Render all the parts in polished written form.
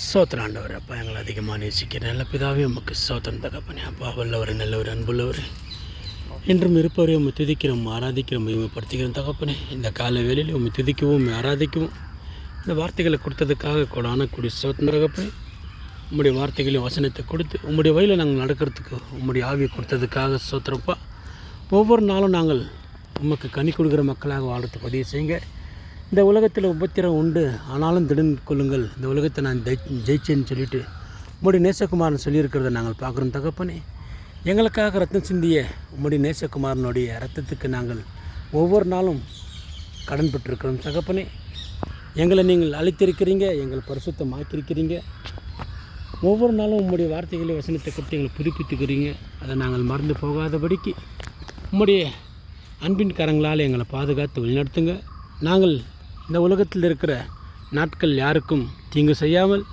சோத்திரம் ஆண்டவர். அப்பா, எங்களை அதிகமாக நேசிக்கிற நல்ல பிதாவே உமக்கு சோத்திரம் தகப்பனே. அப்பா, வல்லவர், நல்லவர், அன்புள்ளவர், இன்றும் இருப்பவரை உண்மை துதிக்கிறோம், ஆராதிக்கிறோம், உண்மைப்படுத்திக்கிறோம் தகப்பனே. இந்த கால வேளையில் உண்மை துதிக்கவும் உண்மை ஆராதிக்கவும் இந்த வார்த்தைகளை கொடுத்ததுக்காக கூடான கூடிய சோத்திரம் தகப்பனே. உம்முடைய வார்த்தைகளையும் வசனத்தை கொடுத்து உம்முடைய வழியில் நாங்கள் நடக்கிறதுக்கு உம்முடைய ஆவியை கொடுத்ததுக்காக சோத்திரப்பா. ஒவ்வொரு நாளும் நாங்கள் உமக்கு கனி கொடுக்குற மக்களாக வாழ்றதுக்கு உதவி செய்யுங்க. இந்த உலகத்தில் உபத்திரம் உண்டு, ஆனாலும் திடன் கொள்ளுங்கள், இந்த உலகத்தை நான் ஜெயிச்சேன்னு சொல்லிவிட்டு உம்முடைய நேசகுமாரன் சொல்லியிருக்கிறத நாங்கள் பார்க்குறோம் தகப்பனே. எங்களுக்காக ரத்தம் சிந்திய உம்முடைய நேசகுமாரனுடைய ரத்தத்துக்கு நாங்கள் ஒவ்வொரு நாளும் கடன் பெற்றிருக்கிறோம் தகப்பனே. எங்களை நீங்கள் அழைத்திருக்கிறீங்க, எங்களை பரிசுத்தமாக்கியிருக்கிறீங்க. ஒவ்வொரு நாளும் உம்முடைய வார்த்தைகளை வசனத்தை கொடுத்து எங்களை புதுப்பித்துக்கிறீங்க. அதை நாங்கள் மறந்து போகாதபடிக்கு உம்முடைய அன்பின் கரங்களால் எங்களை பாதுகாத்து வழிநடத்துங்க. நாங்கள் இந்த உலகத்தில் இருக்கிற நாட்கள் யாருக்கும் தீங்கு செய்யாமல்,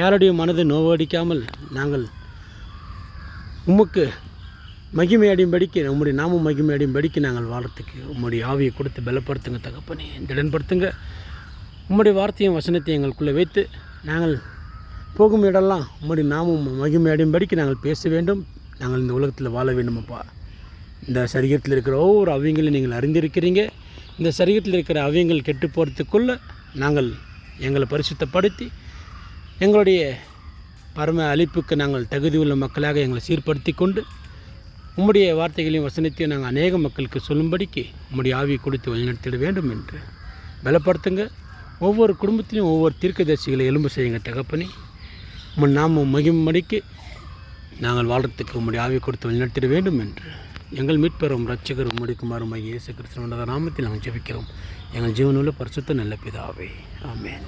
யாருடைய மனதை நோவடிக்காமல் நாங்கள் உமக்கு மகிமை அடையும்படிக்கு, உம்முடைய நாமம் மகிமை அடையும்படிக்கு நாங்கள் வாழறதுக்கு உம்முடைய ஆவியை கொடுத்து பலப்படுத்துங்க தகப்பனே, திடன்படுத்துங்க. உம்முடைய வார்த்தையும் வசனத்தையும் எங்களுக்குள்ளே வைத்து நாங்கள் போகும் இடம்லாம் உம்முடைய நாமம் மகிமை அடையும்படிக்கு நாங்கள் பேச வேண்டும். நாங்கள் இந்த உலகத்தில் வாழ வேண்டுமப்பா. இந்த சரீரத்தில் இருக்கிற ஒவ்வொரு அவியங்களையும் நீங்கள் அறிந்திருக்கிறீங்க. இந்த சரீரத்தில் இருக்கிற அவியங்கள் கெட்டு போகிறதுக்குள்ளே நாங்கள் எங்களை பரிசுத்தப்படுத்தி எங்களுடைய பரம அழிப்புக்கு நாங்கள் தகுதி உள்ள மக்களாக எங்களை சீர்படுத்தி கொண்டு உம்முடைய வார்த்தைகளையும் வசனத்தையும் நாங்கள் அநேக மக்களுக்கு சொல்லும்படிக்கு உம்முடைய ஆவியை கொடுத்து வழிநடத்திட வேண்டும் என்று பலப்படுத்துங்க. ஒவ்வொரு குடும்பத்திலையும் ஒவ்வொரு தீர்க்கதரிசிகளை எலும்பு செய்யுங்க தகப்பனே. உம்முடைய நாமம் மகிமைக்கு நாங்கள் வாழ்கிறதுக்கு உம்முடைய ஆவியை கொடுத்து வழிநடத்திட வேண்டும் என்று எங்கள் மீட்பெறும் இரட்சகர் உம்முடைய குமாரமாகிய இயேசு கிறிஸ்துவின் நாமத்தில் நாங்கள் ஜெபிக்கிறோம். எங்கள் ஜீவனுள்ள பரிசுத்த நல்ல பிதாவே, ஆமென்.